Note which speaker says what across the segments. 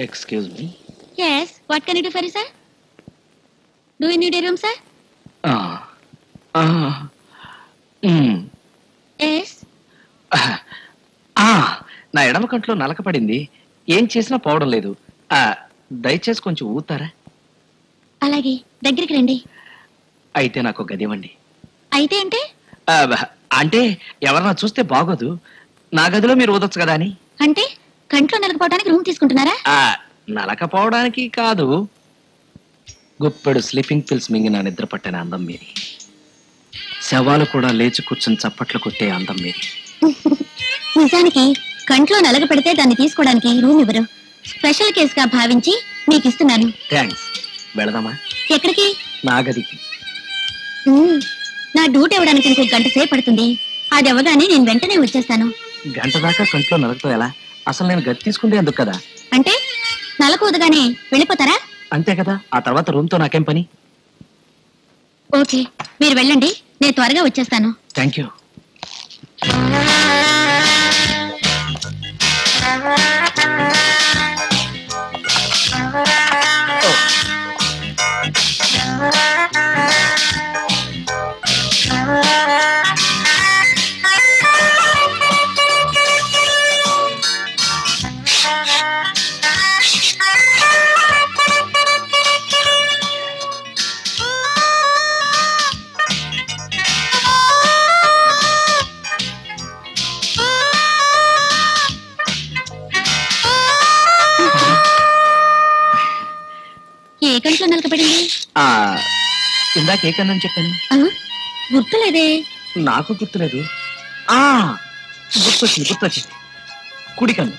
Speaker 1: Excuse me.
Speaker 2: Yes, what can I do for you, sir? Do you need a room, sir? Yes.
Speaker 1: నా ఎడమ కంట్లో నలక పడింది. ఏం చేసినా పోవడం లేదు. దయచేసి కొంచెం ఊతారా?
Speaker 2: అలాగే, దగ్గరికి రండి.
Speaker 1: అయితే నాకు గది ఇవ్వండి.
Speaker 2: అయితే అంటే?
Speaker 1: అంటే ఎవరన్నా చూస్తే బాగోదు. నా గదిలో మీరు ఊదొచ్చు కదా అని.
Speaker 2: అంటే కంట్లో నలకపోవడానికి రూమ్ తీసుకుంటున్నారా?
Speaker 1: నలకపోవడానికి కాదు, గుప్పెడు స్లీపింగ్ పిల్స్ మింగిన నిద్ర పట్టిన అందం మీది. శవాలు కూడా లేచి కూర్చుని చప్పట్లు కొట్టే అందం మీది.
Speaker 2: నిజానికి కంట్లో నలగ పెడితే దాన్ని తీసుకోవడానికి రూమ్ ఇవ్వరు. స్పెషల్ కేసుగా భావించి మీకు ఇస్తున్నాను.
Speaker 1: థ్యాంక్స్. వెళదామా?
Speaker 2: ఎక్కడికి?
Speaker 1: నా గదికి.
Speaker 2: నా డ్యూటీ ఇవ్వడానికి ఇంకో గంట సేపు పడుతుంది. అది అవ్వగానే నేను వెంటనే వచ్చేస్తాను.
Speaker 1: గంట దాకా కంట్లో నలగతో ఎలా? అసలు నేను గది తీసుకుంటే ఎందుకు కదా?
Speaker 2: అంటే నలకూదగానే వెళ్ళిపోతారా?
Speaker 1: అంతే కదా. ఆ తర్వాత రూమ్ తో నాకేం పని?
Speaker 2: ఓకే, మీరు వెళ్ళండి, నేను త్వరగా వచ్చేస్తాను.
Speaker 1: Thank you.
Speaker 2: ఏ కంట్లో నలకపడింది?
Speaker 1: ఇందాక ఏ కన్నా చెప్పాను?
Speaker 2: గుర్తులేదే.
Speaker 1: నాకు గుర్తులేదు. గుర్తొచ్చింది. కుడి కన్ను.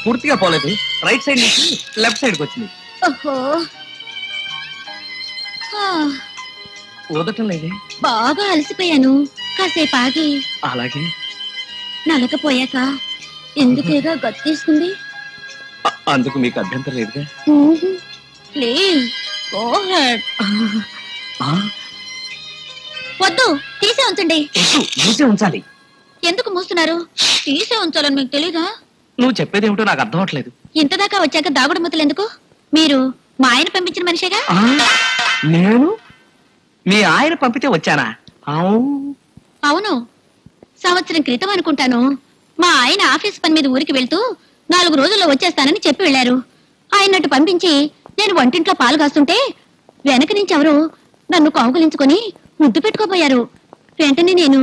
Speaker 1: పూర్తిగా పోలేదు. రైట్ సైడ్ నుంచి లెఫ్ట్ సైడ్కి వచ్చింది.
Speaker 2: ఓహో,
Speaker 1: ఊదటం లేదే.
Speaker 2: బాగా అలసిపోయాను, కాసేపు ఆగి.
Speaker 1: అలాగే.
Speaker 2: నలకపోయాక ఎందుకేగా గది తీసుకుంది?
Speaker 1: అందుకు మీకు అభ్యంతరం లేదుగా?
Speaker 2: Please go head. వద్దు, తీసే ఉంచండి.
Speaker 1: మూసే ఉంచాలి.
Speaker 2: ఎందుకు మూస్తున్నారు? తీసే ఉంచాలని మీకు తెలీదా?
Speaker 1: నువ్వు చెప్పేది ఏమిటో నాకు అర్థం అవట్లేదు.
Speaker 2: ఇంతదాకా వచ్చాక దాగుడు మూతలు ఎందుకు? మీరు మా ఆయన పంపించిన మనిషిగా.
Speaker 1: నేను మీ ఆయన పంపితే వచ్చానా?
Speaker 2: అవును, సంవత్సరం క్రితం అనుకుంటాను. మా ఆయన ఆఫీస్ పని మీద ఊరికి వెళ్తూ 4 రోజుల్లో వచ్చేస్తానని చెప్పి వెళ్లారు. ఆయనట్టు పంపించి నేను వంటింట్లో పాలు కాస్తుంటే వెనక నుంచి ఎవరు నన్ను కౌగులించుకొని ముద్దు పెట్టుకోపోయారు. వెంటనే నేను,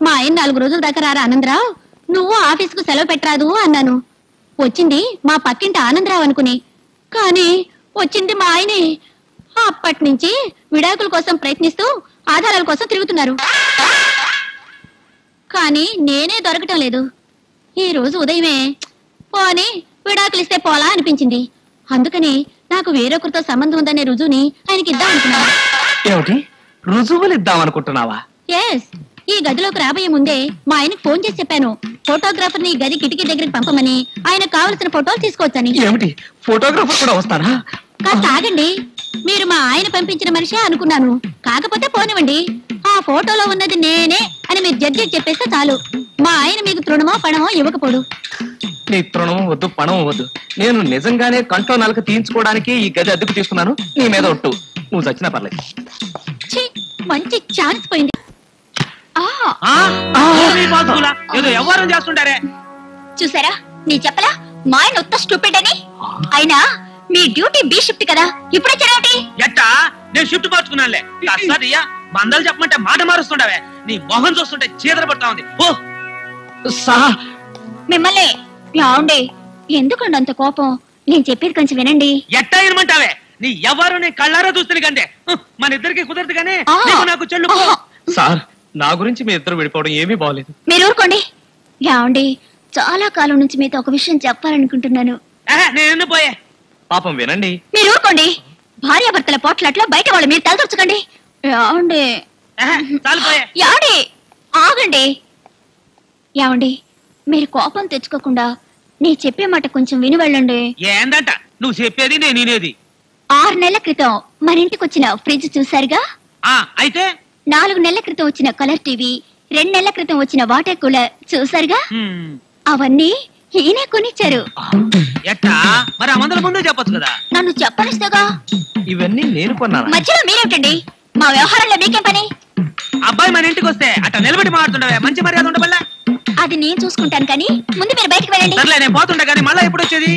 Speaker 2: మా ఆయన 4 రోజుల దాకా రారా ఆనందరావు, నువ్వు ఆఫీస్కు సెలవు పెట్టరాదు అన్నాను. వచ్చింది మా పక్కింటి ఆనందరావు అనుకుని, కానీ వచ్చింది మా ఆయనే. అప్పటి నుంచి విడాకుల కోసం ప్రయత్నిస్తూ ఆధారాల కోసం తిరుగుతున్నారు. కానీ నేనే దొరకటం లేదు. ఈ రోజు ఉదయమే పోనీ విడాకులు ఇస్తే పోలా అనిపించింది. అందుకని నాకు వేరొకరితో సంబంధం ఉందనే రుజువుని ఆయనకి ఇద్దాం అనుకున్నాను.
Speaker 1: ఏమిటి రుజువులు ఇద్దాం అనుకుంటున్నావా?
Speaker 2: ఎస్. ఈ గదిలోకి రాబోయే ముందే మా ఆయనకు ఫోన్ చేసి చెప్పాను, ఫోటోగ్రాఫర్ ని గది కిటికీ దగ్గరికి పంపమని, ఆయనకు కావలసిన ఫోటోలు తీసుకోవచ్చని.
Speaker 1: ఏమిటి ఫోటోగ్రాఫర్ కూడా వస్తారా?
Speaker 2: కాస్త ఆగండి, మీరు మా ఆయన పంపించిన మనిషే అనుకున్నాను. కాకపోతే పోనివ్వండి, ఆ ఫోటోలో ఉన్నది నేనే అని మీరు జడ్జి చెప్పేస్తే చాలు. మా ఆయన మీకు తృణమో పణమో ఇవ్వకపోడు.
Speaker 1: నీ తృణమో వద్దు, పణమో వద్దు. నేను నిజంగానే కంట్లో నలక తీయించుకోవడానికి ఈ గది అద్దెకు తీసుకున్నాను. నీ మీద ఒట్టు. నువ్వు చచ్చినా పర్లేదు.
Speaker 2: మంచి ఛాన్స్ పోయింది.
Speaker 3: ఏదో వ్యవహారం చేస్తుంటారే
Speaker 2: చూసారా? నీ చెప్పలా మా ఆయన ఉత్త స్టూపిడ్ అని? అయినా మీ డ్యూటీ బి షిఫ్ట్ కదా, ఇప్పుడే చెరవటి.
Speaker 3: ఎట్టా నేను షిఫ్ట్ మార్చుకున్నానులే. అసలు మందలు చెప్పమంటే మాట మారుస్తుండవే. నీ మొహం చూస్తుంటే చీదర పడతా ఉంది.
Speaker 2: మిమ్మల్ని ఏమండి, ఎందుకండి అంత కోపం? నేను చెప్పేది కొంచెం వినండి.
Speaker 3: ఎట్టా వినమంటావే? నీ ఎవరు నీ కళ్ళారా చూస్తుంది కంటే మన ఇద్దరికి కుదరదు కానీ నాకు చెల్లు.
Speaker 1: సార్, నా గురించి మీ ఇద్దరు విడిపోవడం ఏమీ బాగలేదు.
Speaker 2: మీరు ఊరుకోండి. ఏమండి, చాలా కాలం నుంచి మీతో ఒక విషయం చెప్పాలనుకుంటున్నాను.
Speaker 3: నేను పోయే.
Speaker 1: పాపం వినండి.
Speaker 2: మీరు ఊరుకోండి. భార్యాభర్తల పోట్లాట్లో బయట వాళ్ళు మీరు తలదొచ్చకండి. ఏమండి, ఆగండి. ఏమండి, మీరు కోపం తెచ్చుకోకుండా నీ చెప్పే మాట కొంచెం విని వెళ్ళండి.
Speaker 3: ఏందంట నువ్వు చెప్పేది నేను వినేది?
Speaker 2: 6 నెలల క్రితం మన ఇంటికి వచ్చిన ఫ్రిడ్జ్ చూసారుగా.
Speaker 3: అయితే
Speaker 2: 4 నెలల క్రితం వచ్చిన కలర్ టీవీ, 2 నెలల క్రితం వచ్చిన వాటర్ కూలర్ చూసారుగా. అవన్నీ ఈయనే కొనిచ్చారు.
Speaker 3: ఎట్టా మరి ఆ మందుల ముందే చెప్పొచ్చు కదా.
Speaker 2: నన్ను చెప్పనిస్తాగా.
Speaker 1: ఇవన్నీ నేను కొన్నాను.
Speaker 2: మధ్యలో మీరేమిటండి? మా వ్యవహారంలో మీకేం పని?
Speaker 3: అబ్బాయి మన ఇంటికి వస్తే అట్ట నిలబడి మాట్లాడుతుండవే, మంచి మర్యాద ఉండబల్లా.
Speaker 2: అది నేను చూసుకుంటాను కానీ ముందు మీరు బయటకు వెళ్ళండి.
Speaker 3: సర్లే నేను పోతుండే కానీ మళ్ళా ఎప్పుడు వచ్చేది?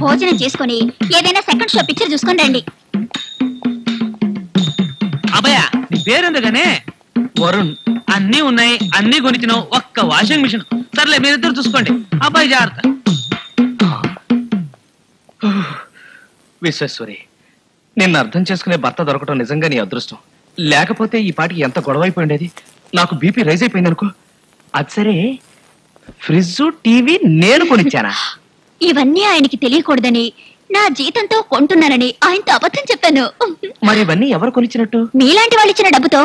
Speaker 2: భోజనం చేసుకుని ఏదైనా సెకండ్ షో పిక్చర్ చూసుకొని రండి.
Speaker 3: అబ్బాయా నీ పేరెందుకనే?
Speaker 1: వరుణ్.
Speaker 3: అన్నీ ఉన్నాయి, అన్నీ కొనిచ్చినావు, ఒక్క వాషింగ్ మిషన్. సర్లే మీరిద్దరు చూసుకోండి, అబ్బాయి జాగ్రత్త.
Speaker 1: విశ్వేశ్వరి, నిన్ను అర్థం చేసుకునే భర్త దొరకటం నిజంగా నీ అదృష్టం. లేకపోతే ఈ పాటికి ఎంత గొడవ అయిపోయిండేది. నాకు బీపీ రైజ్ అయిపోయింది అనుకో. అది సరే, ఫ్రిడ్జ్ టీవీ నేను కొనిచ్చానా?
Speaker 2: ఇవన్నీ ఆయనకి తెలియకూడదని నా జీతంతో కొంటున్నానని ఆయనతో అబద్ధం చెప్పాను.
Speaker 1: మరి ఇవన్నీ ఎవరు కొనిచ్చినట్టు?
Speaker 2: మీలాంటి వాళ్ళు ఇచ్చిన డబ్బుతో.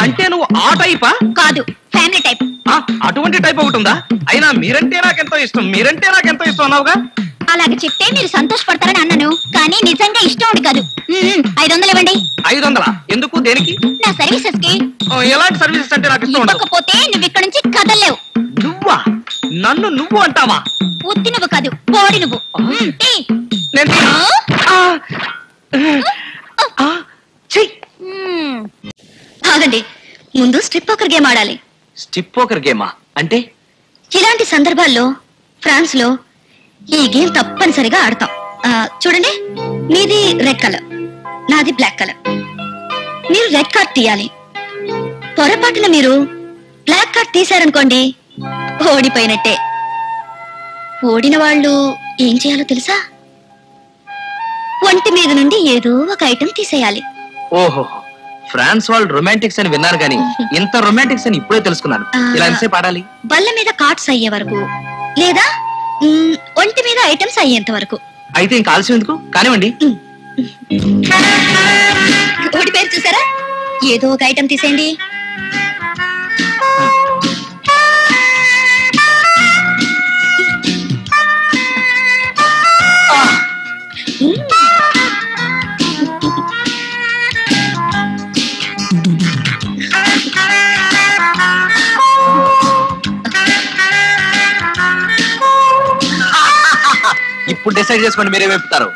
Speaker 1: అంటే నువ్వు ఆ టైపా?
Speaker 2: కాదు, ఫ్యామిలీ టైప్.
Speaker 1: అటువంటి టైప్ ఒకటి ఉందా? అయినా మీరంటే నాకెంతో ఇష్టం, మీరంటే నాకెంతో ఇష్టం అన్నావుగా.
Speaker 2: అలాగే చెప్తే మీరు సంతోషపడతారని అన్నాను, కానీ నిజంగా ఇష్టం ఉండి కాదు. 500 ఇవ్వండి.
Speaker 1: 500? ఎందుకు, దేనికి?
Speaker 2: నా సర్వీసెస్ కి.
Speaker 1: ఎలాంటి సర్వీసెస్ అంటే నాకు ఇష్టం ఉండదు.
Speaker 2: ఇవ్వకపోతే నువ్వు ఇక్కడ నుంచి కదలలేవు.
Speaker 1: నువ్వా? నన్ను నువ్వు అంటావా?
Speaker 2: ఉత్తి నువ్వు కాదు, పోడి నువ్వు. తీ.
Speaker 1: నేను
Speaker 2: ఆగండి, ముందు స్ట్రిప్ పోకర్ గేమ్ ఆడాలి.
Speaker 1: స్టిప్ పోకర్ గేమా అంటే?
Speaker 2: ఇలాంటి సందర్భాల్లో ఫ్రాన్స్ లో ఈ గేమ్ తప్పనిసరిగా ఆడతాం. చూడండి, మీది రెడ్ కలర్, నాది బ్లాక్ కలర్. మీరు రెడ్ కార్డ్ తీయాలి. పొరపాటున మీరు బ్లాక్ కార్డ్ తీశారనుకోండి, ఓడిపోయినట్టే. ఓడిన వాళ్ళు ఏం చేయాలో తెలుసా? ఒంటి మీద నుండి ఏదో ఒక ఐటెం తీసేయాలి.
Speaker 1: ఓహో, ఫ్రాన్స్ వాళ్ళు రొమాంటిక్స్ అని విన్నారు కానీ ఇంత రొమాంటిక్స్ అని ఇప్పుడే తెలుసుకున్నాను. ఇలా ఎంతసేపు ఆడాలి?
Speaker 2: బల్ల మీద కార్డ్స్ అయ్యే వరకు, లేదా ఒంటి మీద ఐటమ్స్ అయ్యేంత వరకు.
Speaker 1: అయితే ఇంకా ఆలస్యం ఎందుకు, కానివ్వండి.
Speaker 2: ఓడి పేరు చూసారా? ఏదో ఒక ఐటమ్ తీసేయండి.
Speaker 1: ఇప్పుడు డిసైడ్ చేసుకోండి మీరే వెపుతారు.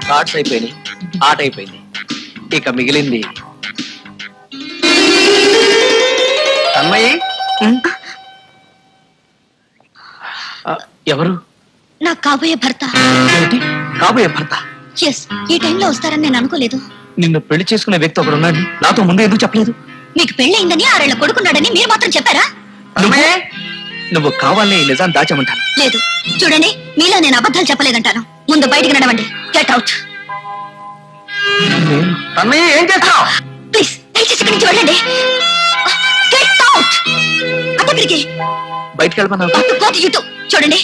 Speaker 1: కార్డ్స్ అయిపోయినాయి, ఆట అయిపోయింది. ఇక మిగిలింది అమ్మాయి. ఎవరు?
Speaker 2: నా కాబోయే భర్త.
Speaker 1: ఏమిటి, కాబోయే భర్త?
Speaker 2: ఎస్, ఈ టైంలో వస్తారని నేను అనుకోలేదు.
Speaker 1: నిన్ను పెళ్లి చేసుకునే వ్యక్తి ఒకడు ఉన్నాడు, నాతో ముందు ఎందుకు చెప్పలేదు?
Speaker 2: మీకు పెళ్ళయిందని 6 ఏళ్ల కొడుకున్నాడని మీరు మాత్రం చెప్పారా?
Speaker 1: నువ్వు కావాలని నిజాన్ని దాచమంటాను.
Speaker 2: లేదు, చూడండి, మీలో నేను అబద్ధాలు చెప్పలేదంటాను. ముందు బయటికి నడవండి. Get out.
Speaker 1: ఏం చేస్తావు?
Speaker 2: ప్లీజ్ దయచేసి ఇక్కడి నుంచి వెళ్ళండి. Get out. అతనికి
Speaker 1: బయటికి వెళ్ళమన్నా?
Speaker 2: చూడండి,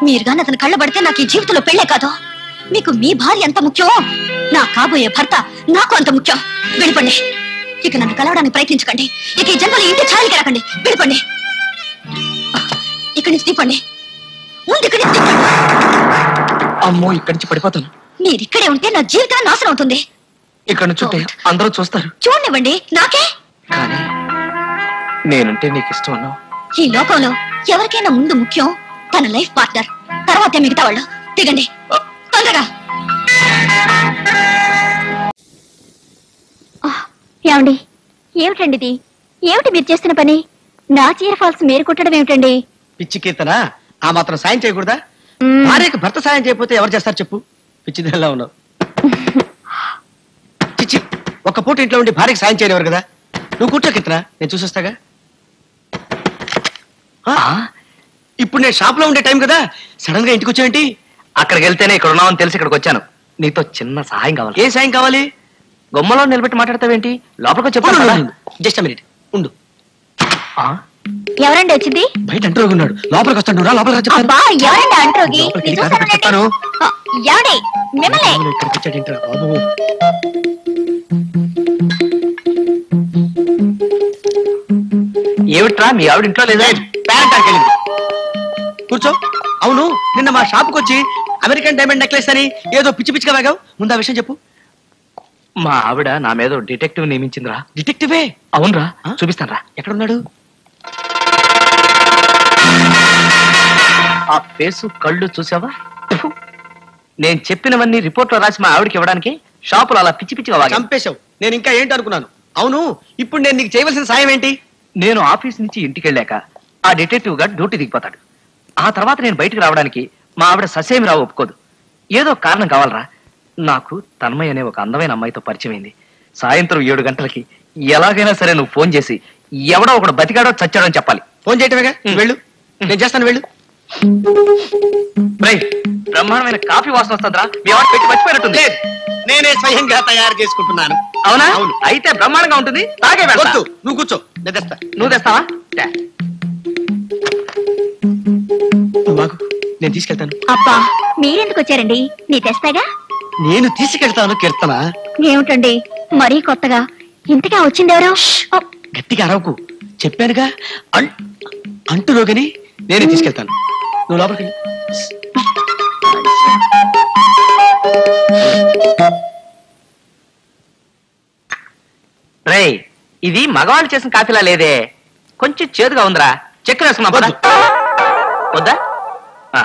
Speaker 2: మీరు గాని అతను కళ్ళ పడితే నాకు ఈ జీవితంలో పెళ్ళే కాదు. మీకు మీ భార్య ఎంత ముఖ్యం, నా కాబోయే భర్త నాకు అంత ముఖ్యం. వెళ్ళిపోండి. ఇక నన్ను కలవడానికి ప్రయత్నించకండి. ఇక ఈ జన్మలో ఇంటి ఛాయకి రాకండి. వెళ్ళిపోండి. ఇక్కడి నుంచి తీపండి. ముందు ఇక్కడి నుంచి తీపండి.
Speaker 1: అమ్మో, ఇక్కడి నుంచి పడిపోతాను.
Speaker 2: మీరు ఇక్కడే ఉంటే నా జీవితం నాశనం అవుతుంది.
Speaker 1: ఇక్కడ నుంచి అందరూ చూస్తారు.
Speaker 2: చూడనివ్వండి, నాకే.
Speaker 1: కానీ నేనంటే నీకు ఇష్టం అన్నావు.
Speaker 2: ఈ లోకంలో ఎవరికైనా ముందు ముఖ్యం తన లైఫ్ పార్ట్నర్, తర్వాతే మిగతా వాళ్ళు. దిగండి తొందరగా. ఏమండి, ఏమిటండి ఇది? ఏమిటి మీరు చేస్తున్న పని? నా చీర ఫాల్స్ మీరు కుట్టడం ఏమిటండి?
Speaker 4: పిచ్చి కీర్తన, ఆ మాత్రం సాయం చేయకూడదా? భార్యకి భర్త సాయం చేయకపోతే ఎవరు చేస్తారు చెప్పు? పిచ్చిదల్లా ఉన్నావు. చిచ్చి, ఒక్క పూట ఇంట్లో ఉండి భార్యకి సాయం చేయలేవారు కదా. నువ్వు కూర్చో కీర్తన, నేను చూసొస్తాగా. ఇప్పుడు నేను షాప్ లో ఉండే టైం కదా, సడన్ గా ఇంటికి వచ్చావేంటి?
Speaker 1: అక్కడికి వెళ్తేనే ఇక్కడ ఉన్నావని తెలిసి ఇక్కడికి వచ్చాను. నీతో చిన్న సహాయం కావాలి.
Speaker 4: ఏ సాయం కావాలి?
Speaker 1: గుమ్మలో నిలబెట్టి మాట్లాడతావేంటి? లోపలికి చెప్పాను.
Speaker 4: జస్ట్ మినిట్ ఉండు.
Speaker 2: ఎవరండి వచ్చింది?
Speaker 4: బయట అంటూ ఉన్నాడు, లోపలికి వస్తాడు. రా లోపలికి రా చెప్తాను.
Speaker 2: అబ్బా ఎవరండి అంట్రోగి?
Speaker 4: లోపలికి
Speaker 2: నేను
Speaker 4: కాదు,
Speaker 2: చూస్తాను
Speaker 4: చెప్తాను.
Speaker 2: ఎవడే మిమ్మల్ని?
Speaker 4: బాబు, ఇక్కడికి వచ్చాడేంట్రా బాబు?
Speaker 1: ఏమిట్రా మీ ఆవిడ ఇంట్లో లేదా?
Speaker 4: ప్యాంట్ ఆకెళ్ళింది. కూర్చో. అవును, నిన్న మా షాప్కి వచ్చి అమెరికన్ డైమండ్ నెక్లెస్ అని ఏదో పిచ్చి పిచ్చిగా వాగావు. ముందు ఆ విషయం చెప్పు.
Speaker 1: మా ఆవిడ నా మీద డిటెక్టివ్ నియమించిందిరా.
Speaker 4: డిటెక్టివే?
Speaker 1: అవునరా,
Speaker 4: ఆ?
Speaker 1: చూపిస్తానరా.
Speaker 4: ఎక్కడున్నాడు?
Speaker 1: ఆ ఫేసు కళ్ళు చూసావా? నేను చెప్పినవన్నీ రిపోర్ట్ లో రాసి మా ఆవిడకి ఇవ్వడానికి షాపులో అలా పిచ్చి పిచ్చిగా వాగా.
Speaker 4: చంపేశావు. నేను ఇంకా ఏంటి అనుకున్నాను. అవును, ఇప్పుడు నేను నీకు చేయవలసిన సాయం ఏంటి?
Speaker 1: నేను ఆఫీస్ నుంచి ఇంటికి వెళ్ళాక ఆ డిటెక్టివ్ గా డ్యూటీ దిగిపోతాడు. ఆ తర్వాత నేను బయటికి రావడానికి మా ఆవిడ ససేమి రావు ఒప్పుకోదు. ఏదో కారణం కావాలరా. నాకు తన్మయ్ అనే ఒక అందమైన అమ్మాయితో పరిచయం అయింది. సాయంత్రం 7 గంటలకి ఎలాగైనా సరే నువ్వు ఫోన్ చేసి ఎవడో ఒకడు బతికాడో చచ్చాడో అని చెప్పాలి.
Speaker 4: ఫోన్ చేయటమేగా. వెళ్ళు, నేను చేస్తాను. వెళ్ళు.
Speaker 1: రైట్, బ్రహ్మాండమైన కాఫీ వాసన వస్తుందిరా. మీ ఆవిడ పెట్టి మర్చిపోయినట్టుంది.
Speaker 4: లేదు, నేనే స్వయంగా తయారు చేసుకుంటున్నాను.
Speaker 1: అవునా?
Speaker 4: అవును.
Speaker 1: అయితే బ్రహ్మాండంగా ఉంటుంది. తాగే వెళ్తా.
Speaker 4: వద్దు, నువ్వు కూర్చో, నేను తెస్తా.
Speaker 1: నువ్వు తెస్తావా? తే.
Speaker 4: నువ్వు ఆగు, నేను తీసుకెళ్తాను.
Speaker 2: అబ్బా మీరెందుకు వచ్చారండి? నీ తెస్తాగా.
Speaker 4: నేను తీసుకెళ్తాను. కీర్తన,
Speaker 2: ఏమిటండి మరీ కొత్తగా? ఇంతగా వచ్చిందెవరో?
Speaker 4: గట్టిగా అరవకు. చెప్పానుగా, అంటులోగని నేనే తీసుకెళ్తాను. నువ్వు లోపలికి వెళ్ళు.
Speaker 1: రేయ్, ఇది మగవాళ్ళు చేసిన కాఫీలా లేదే, కొంచెం చేదుగా ఉందిరా. చక్కెర వేసుకున్నా పదా? వద్దా? ఆ,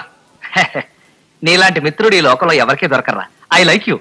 Speaker 1: నీలాంటి మిత్రుడు ఈ లోకంలో ఎవరికీ దొరకరా. I like you.